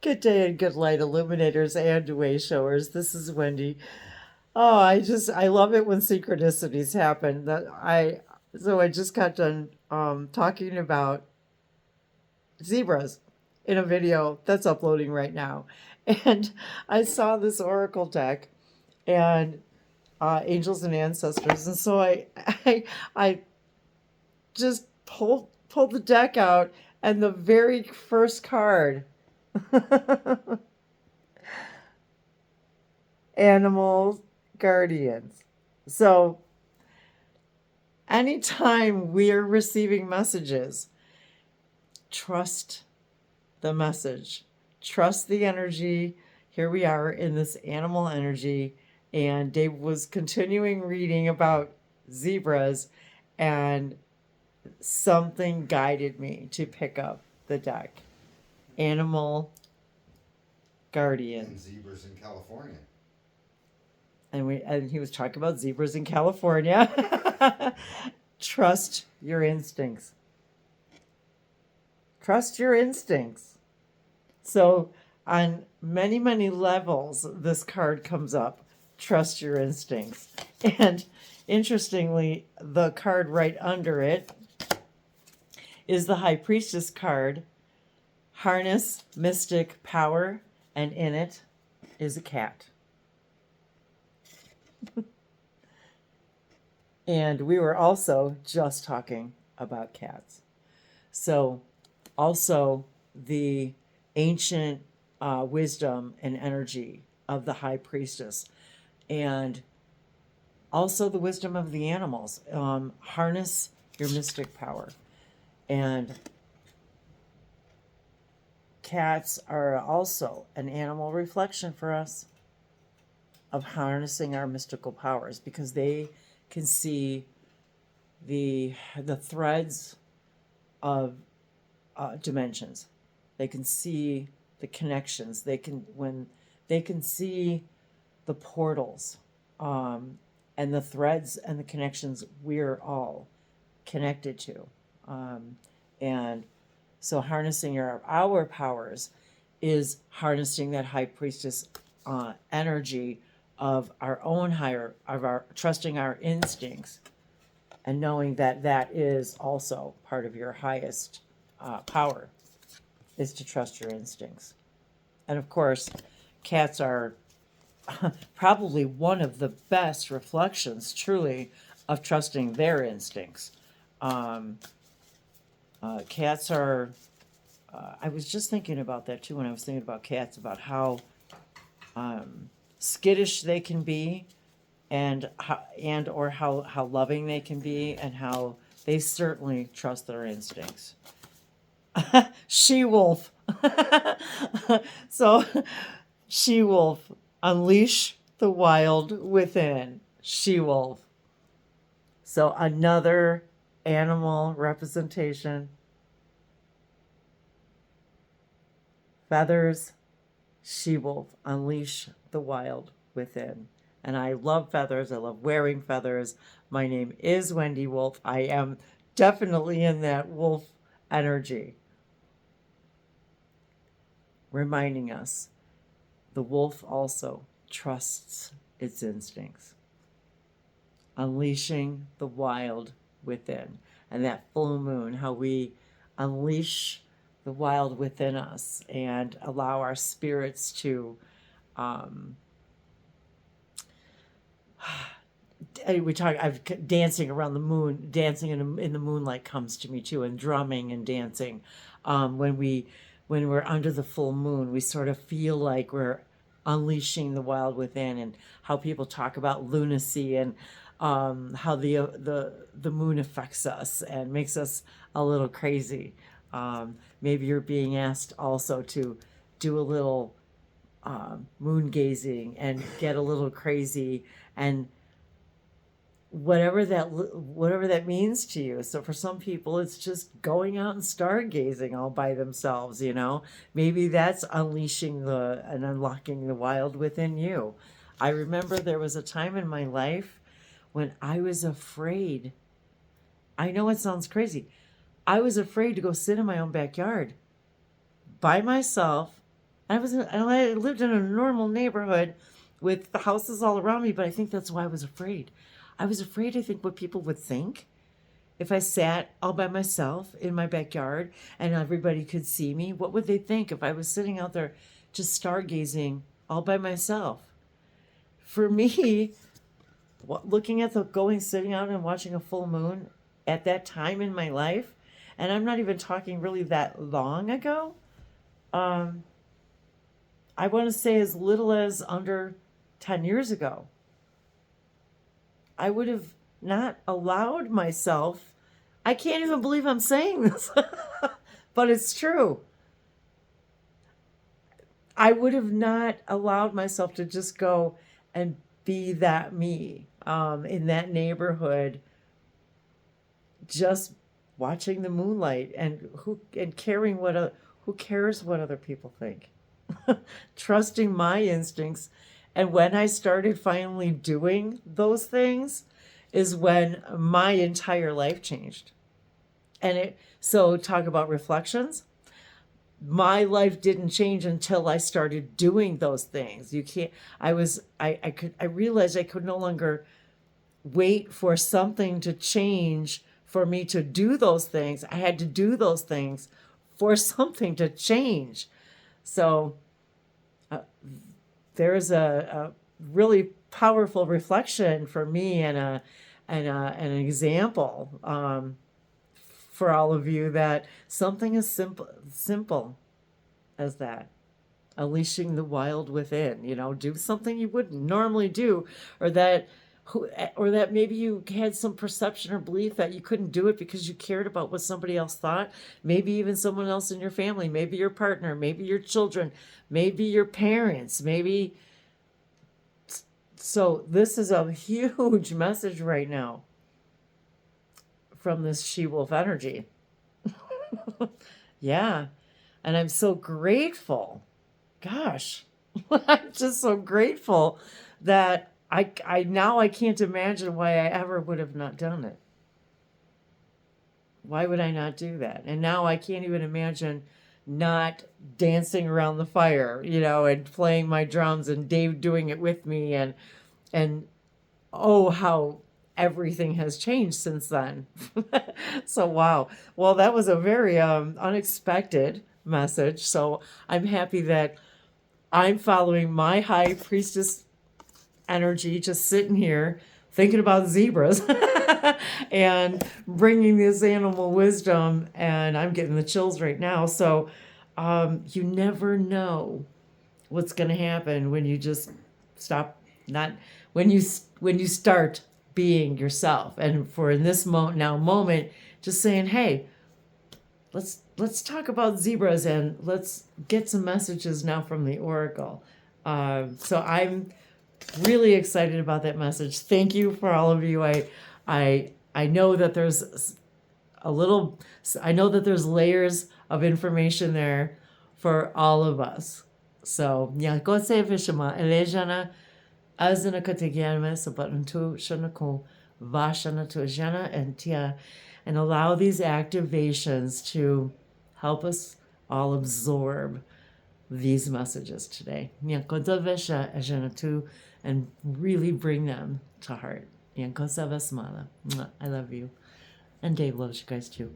Good day and good light, illuminators and way showers. This is Wendy. Oh, I love it when synchronicities happen. I just got done talking about zebras in a video that's uploading right now, and I saw this oracle deck and angels and ancestors, and so I just pulled the deck out, and the very first card. Animal guardians. So, anytime we're receiving messages, trust the message, trust the energy. Here we are in this animal energy, and Dave was continuing reading about zebras, and something guided me to pick up the deck. Animal guardians. And zebras in California. And he was talking about zebras in California. Trust your instincts. Trust your instincts. So on many, many levels, this card comes up. Trust your instincts. And interestingly, the card right under it is the High Priestess card. Harness mystic power, and in it is a cat. And we were also just talking about cats. So also the ancient wisdom and energy of the High Priestess, and also the wisdom of the animals. Harness your mystic power. And cats are also an animal reflection for us of harnessing our mystical powers, because they can see the threads of dimensions. They can see the connections. They can see the portals, and the threads and the connections we're all connected to. And so harnessing our powers is harnessing that High Priestess energy of our own higher, of our trusting our instincts, and knowing that that is also part of your highest power, is to trust your instincts. And of course, cats are probably one of the best reflections, truly, of trusting their instincts. Cats are, I was just thinking about that too when I was thinking about cats, about how skittish they can be, and how loving they can be, and how they certainly trust their instincts. She-wolf. So, she-wolf, unleash the wild within. She-wolf. So another animal representation. Feathers, she-wolf, unleash the wild within. And I love feathers. I love wearing feathers. My name is Wendy Wolfe. I am definitely in that wolf energy. Reminding us, the wolf also trusts its instincts. Unleashing the wild within. And that full moon, how we unleash the wild within us and allow our spirits to dancing around the moon, dancing in the moonlight comes to me too, and drumming and dancing. When we're under the full moon, we sort of feel like we're unleashing the wild within, and how people talk about lunacy, and how the moon affects us and makes us a little crazy. Maybe you're being asked also to do a little moon gazing and get a little crazy, and whatever that means to you. So for some people, it's just going out and stargazing all by themselves, Maybe that's unleashing and unlocking the wild within you. I remember there was a time in my life when I was afraid. I know it sounds crazy. I was afraid to go sit in my own backyard by myself, I lived in a normal neighborhood with the houses all around me, but I think that's why I was afraid. I was afraid, I think, what people would think if I sat all by myself in my backyard and everybody could see me. What would they think if I was sitting out there just stargazing all by myself? For me, looking at sitting out and watching a full moon at that time in my life, and I'm not even talking really that long ago, I want to say as little as under 10 years ago, I would have not allowed myself. I can't even believe I'm saying this, but it's true. I would have not allowed myself to just go and be that me in that neighborhood, just watching the moonlight and caring who cares what other people think, trusting my instincts. And when I started finally doing those things is when my entire life changed. So talk about reflections. My life didn't change until I started doing those things. I realized I could no longer wait for something to change for me to do those things. I had to do those things for something to change. So there's a really powerful reflection for me and an example for all of you, that something as simple as that, unleashing the wild within, do something you wouldn't normally do, or that maybe you had some perception or belief that you couldn't do it because you cared about what somebody else thought, maybe even someone else in your family, maybe your partner, maybe your children, maybe your parents, maybe. So this is a huge message right now from this she-wolf energy. Yeah. And I'm so grateful. Gosh, I'm just so grateful that I can't imagine why I ever would have not done it. Why would I not do that? And now I can't even imagine not dancing around the fire, and playing my drums and Dave doing it with me, and oh, how everything has changed since then. So, wow. Well, that was a very unexpected message. So I'm happy that I'm following my high priestess energy, just sitting here thinking about zebras and bringing this animal wisdom. And I'm getting the chills right now. So you never know what's going to happen when you just stop, when you start being yourself. And for in this moment, just saying, hey, let's talk about zebras and let's get some messages now from the Oracle. So I'm really excited about that message. Thank you for all of you. I know that there's there's layers of information there for all of us. So yeah, go say vishama elejana azana kategianme sabatantu shanako vashana to jana and tia, and allow these activations to help us all absorb these messages today. And really bring them to heart. I love you. And Dave loves you guys too.